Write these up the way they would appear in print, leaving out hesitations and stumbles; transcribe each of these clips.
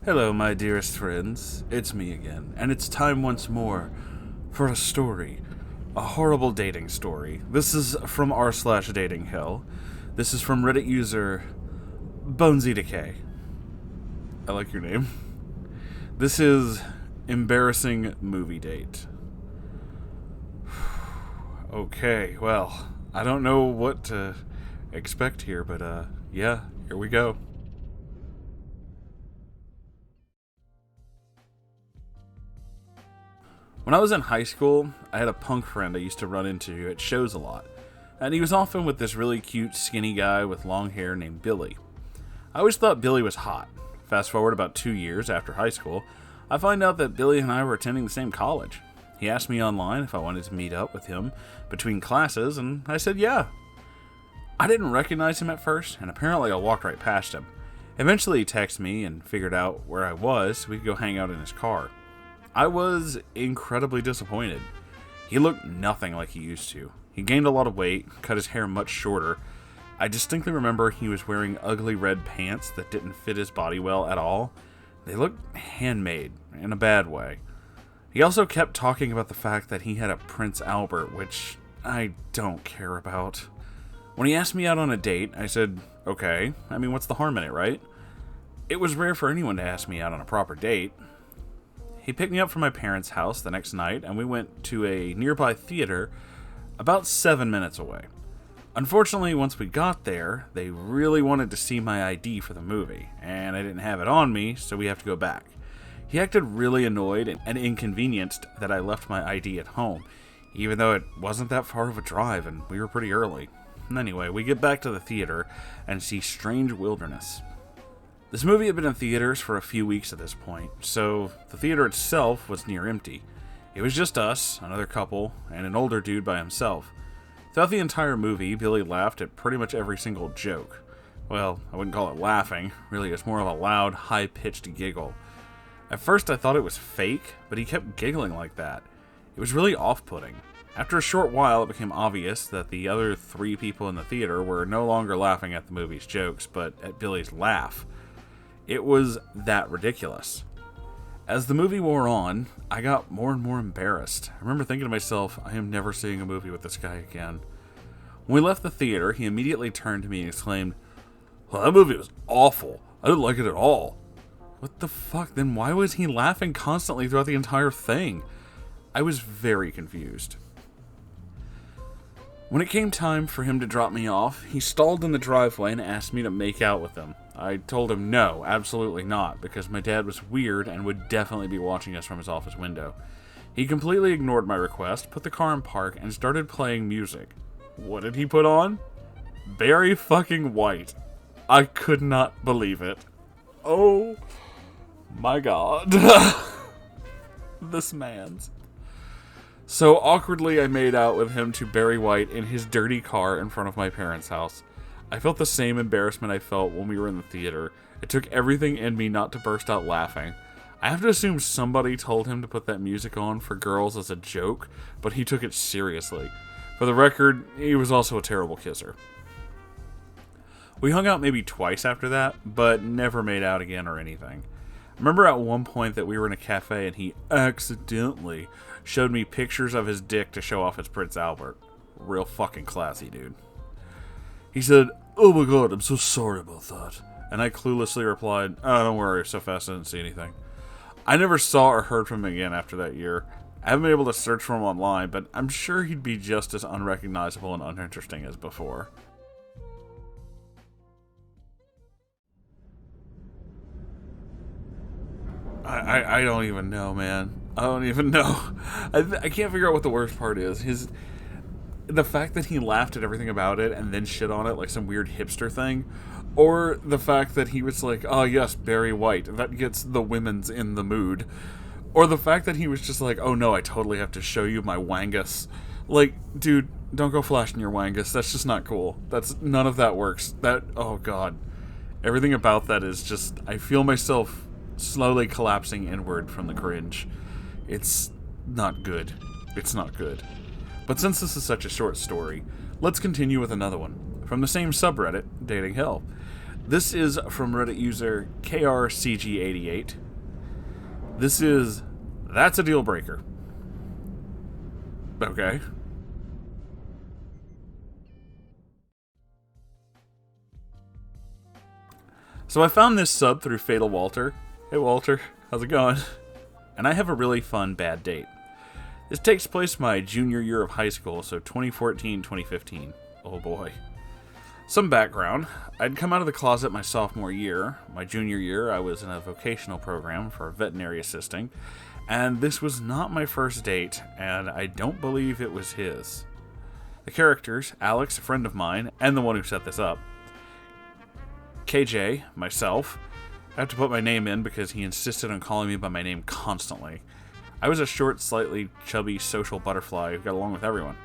Hello, my dearest friends. It's me again, and it's time once more for a story. A horrible dating story. This is from r/dating hell. This is from Reddit user Bonesy Decay. I like your name. This is embarrassing movie date. Okay, well, I don't know what to expect here, but yeah, here we go. When I was in high school, I had a punk friend I used to run into at shows a lot, and he was often with this really cute, skinny guy with long hair named Billy. I always thought Billy was hot. Fast forward about 2 years after high school, I find out that Billy and I were attending the same college. He asked me online if I wanted to meet up with him between classes, and I said yeah. I didn't recognize him at first, and apparently I walked right past him. Eventually he texted me and figured out where I was so we could go hang out in his car. I was incredibly disappointed. He looked nothing like he used to. He gained a lot of weight, cut his hair much shorter. I distinctly remember he was wearing ugly red pants that didn't fit his body well at all. They looked handmade, in a bad way. He also kept talking about the fact that he had a Prince Albert, which I don't care about. When he asked me out on a date, I said, okay, I mean, what's the harm in it, right? It was rare for anyone to ask me out on a proper date. He picked me up from my parents' house the next night, and we went to a nearby theater about 7 minutes away. Unfortunately, once we got there, they really wanted to see my ID for the movie, and I didn't have it on me, so we have to go back. He acted really annoyed and inconvenienced that I left my ID at home, even though it wasn't that far of a drive, and we were pretty early. Anyway, we get back to the theater and see Strange Wilderness. This movie had been in theaters for a few weeks at this point, so the theater itself was near empty. It was just us, another couple, and an older dude by himself. Throughout the entire movie, Billy laughed at pretty much every single joke. Well, I wouldn't call it laughing, really it was more of a loud, high-pitched giggle. At first I thought it was fake, but he kept giggling like that. It was really off-putting. After a short while, it became obvious that the other 3 people in the theater were no longer laughing at the movie's jokes, but at Billy's laugh. It was that ridiculous. As the movie wore on, I got more and more embarrassed. I remember thinking to myself, I am never seeing a movie with this guy again. When we left the theater, he immediately turned to me and exclaimed, "Well, that movie was awful. I didn't like it at all." What the fuck? Then why was he laughing constantly throughout the entire thing? I was very confused. When it came time for him to drop me off, he stalled in the driveway and asked me to make out with him. I told him no, absolutely not, because my dad was weird and would definitely be watching us from his office window. He completely ignored my request, put the car in park, and started playing music. What did he put on? Barry fucking White. I could not believe it. Oh my god. This man's. So awkwardly, I made out with him to Barry White in his dirty car in front of my parents' house. I felt the same embarrassment I felt when we were in the theater. It took everything in me not to burst out laughing. I have to assume somebody told him to put that music on for girls as a joke, but he took it seriously. For the record, he was also a terrible kisser. We hung out maybe twice after that, but never made out again or anything. I remember at one point that we were in a cafe and he accidentally showed me pictures of his dick to show off his Prince Albert. Real fucking classy, dude. He said, "Oh my god, I'm so sorry about that." And I cluelessly replied, "Oh, don't worry, so fast I didn't see anything." I never saw or heard from him again after that year. I haven't been able to search for him online, but I'm sure he'd be just as unrecognizable and uninteresting as before. I don't even know, man. I don't even know. I can't figure out what the worst part is. The fact that he laughed at everything about it and then shit on it like some weird hipster thing, or the fact that he was like, "Oh yes, Barry White, that gets the women's in the mood," or the fact that he was just like, "Oh no, I totally have to show you my wangus." Like, dude, don't go flashing your wangus. That's just not cool. None of that works. Oh god, everything about that is just. I feel myself slowly collapsing inward from the cringe. It's not good. It's not good. But since this is such a short story, let's continue with another one. From the same subreddit, Dating Hell. This is from Reddit user KRCG88. That's a deal breaker. Okay. So I found this sub through Fatal Walter. Hey Walter, how's it going? And I have a really fun bad date. This takes place my junior year of high school, so 2014-2015. Oh boy. Some background. I'd come out of the closet my sophomore year. My junior year, I was in a vocational program for veterinary assisting, and this was not my first date, and I don't believe it was his. The characters, Alex, a friend of mine, and the one who set this up, KJ, myself. I have to put my name in because he insisted on calling me by my name constantly. I was a short, slightly chubby social butterfly who got along with everyone.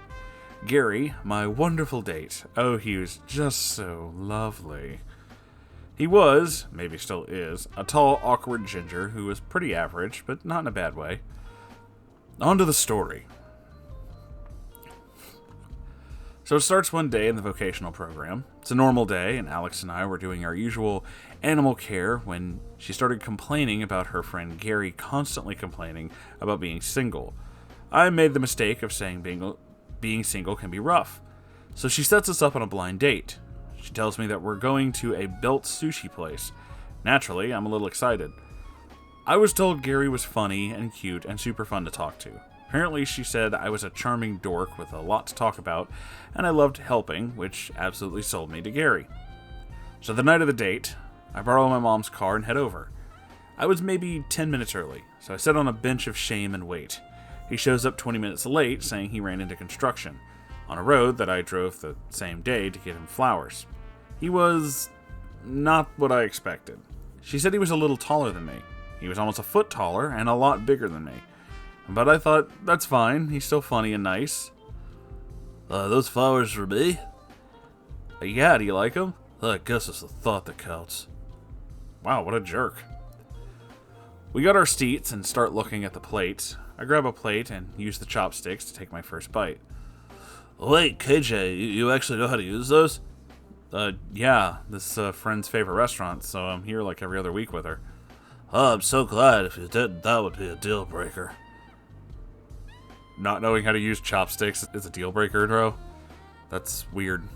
Gary, my wonderful date. Oh, he was just so lovely. He was, maybe still is, a tall, awkward ginger who was pretty average, but not in a bad way. On to the story. So it starts one day in the vocational program. It's a normal day, and Alex and I were doing our usual animal care when she started complaining about her friend Gary constantly complaining about being single. I made the mistake of saying being single can be rough. So she sets us up on a blind date. She tells me that we're going to a built sushi place. Naturally, I'm a little excited. I was told Gary was funny and cute and super fun to talk to. Apparently, she said I was a charming dork with a lot to talk about, and I loved helping, which absolutely sold me to Gary. So the night of the date, I borrow my mom's car and head over. I was maybe 10 minutes early, so I sit on a bench of shame and wait. He shows up 20 minutes late, saying he ran into construction, on a road that I drove the same day to get him flowers. He was not what I expected. She said he was a little taller than me. He was almost a foot taller and a lot bigger than me. But I thought, that's fine, he's still funny and nice. Those flowers for me? Yeah, do you like them? I guess it's the thought that counts. Wow, what a jerk. We got our seats and start looking at the plates. I grab a plate and use the chopsticks to take my first bite. Wait, KJ, you actually know how to use those? Yeah, this is a friend's favorite restaurant, so I'm here like every other week with her. Oh, I'm so glad. If you didn't, that would be a deal breaker. Not knowing how to use chopsticks is a deal breaker, bro? That's weird.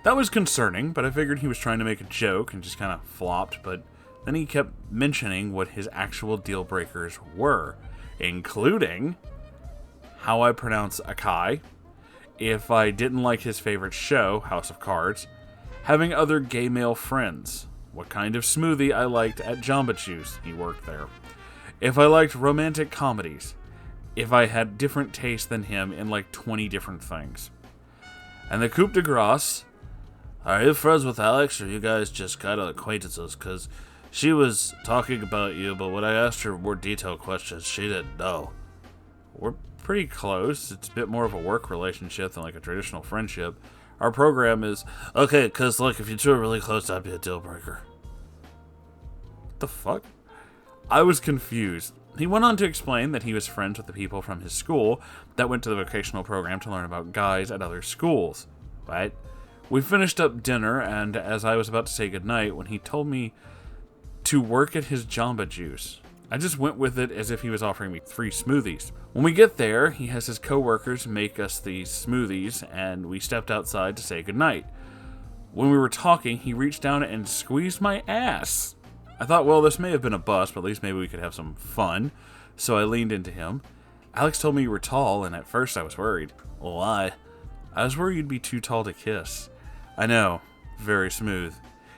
That was concerning, but I figured he was trying to make a joke and just kind of flopped, but then he kept mentioning what his actual deal breakers were, including how I pronounce Akai, if I didn't like his favorite show, House of Cards, having other gay male friends, what kind of smoothie I liked at Jamba Juice, he worked there, if I liked romantic comedies, if I had different tastes than him in like 20 different things. And the coup de grace, are you friends with Alex, or you guys just kind of acquaintances? Because she was talking about you, but when I asked her more detailed questions, she didn't know. We're pretty close. It's a bit more of a work relationship than like a traditional friendship. Our program is, okay, because like if you two are really close, that'd be a deal breaker. What the fuck? I was confused. He went on to explain that he was friends with the people from his school that went to the vocational program to learn about guys at other schools. Right? We finished up dinner, and as I was about to say goodnight, when he told me to work at his Jamba Juice, I just went with it as if he was offering me free smoothies. When we get there, he has his co-workers make us these smoothies, and we stepped outside to say goodnight. When we were talking, he reached down and squeezed my ass. I thought, well, this may have been a bust, but at least maybe we could have some fun. So I leaned into him. Alex told me you were tall, and at first I was worried. Why? I was worried you'd be too tall to kiss. I know. Very smooth.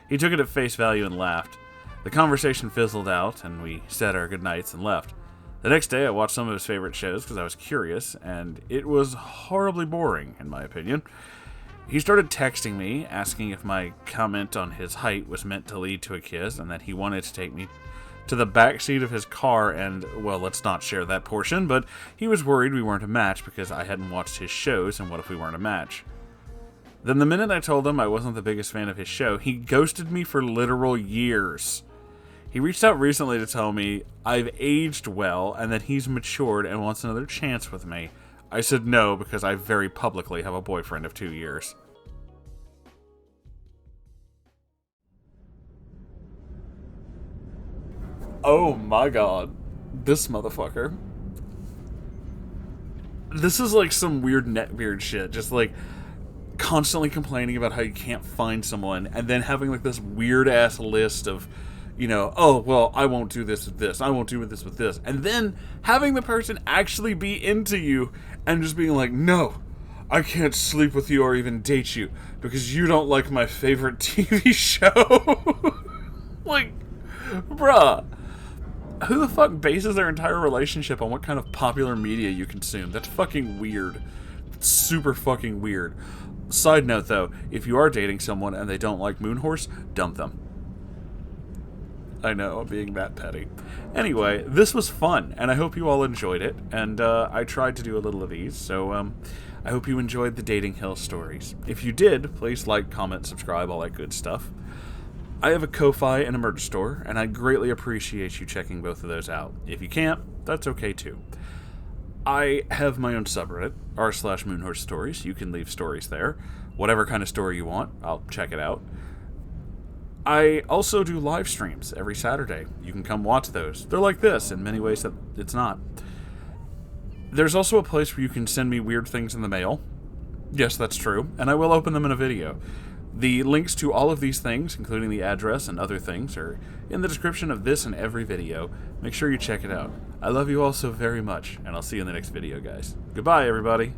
He took it at face value and laughed. The conversation fizzled out, and we said our goodnights and left. The next day, I watched some of his favorite shows because I was curious, and it was horribly boring, in my opinion. He started texting me, asking if my comment on his height was meant to lead to a kiss, and that he wanted to take me to the back seat of his car, and, well, let's not share that portion, but he was worried we weren't a match because I hadn't watched his shows, and what if we weren't a match? Then the minute I told him I wasn't the biggest fan of his show, he ghosted me for literal years. He reached out recently to tell me I've aged well, and that he's matured and wants another chance with me. I said no because I very publicly have a boyfriend of 2 years. Oh my god. This motherfucker. This is like some weird neckbeard shit. Just like constantly complaining about how you can't find someone and then having like this weird ass list of, you know, oh, well, I won't do this with this. I won't do this with this. And then having the person actually be into you and just being like, no, I can't sleep with you or even date you because you don't like my favorite TV show. Like, bruh. Who the fuck bases their entire relationship on what kind of popular media you consume? That's fucking weird. It's super fucking weird. Side note, though, if you are dating someone and they don't like Moonhorse, dump them. I know, I'm being that petty. Anyway, this was fun, and I hope you all enjoyed it, and I tried to do a little of these, so I hope you enjoyed the Dating Hill stories. If you did, please like, comment, subscribe, all that good stuff. I have a Ko-Fi and a merch store, and I greatly appreciate you checking both of those out. If you can't, that's okay too. I have my own subreddit, r/Moonhorse Stories. You can leave stories there. Whatever kind of story you want, I'll check it out. I also do live streams every Saturday. You can come watch those. They're like this in many ways that it's not. There's also a place where you can send me weird things in the mail. Yes, that's true, and I will open them in a video. The links to all of these things, including the address and other things, are in the description of this and every video. Make sure you check it out. I love you all so very much, and I'll see you in the next video, guys. Goodbye, everybody.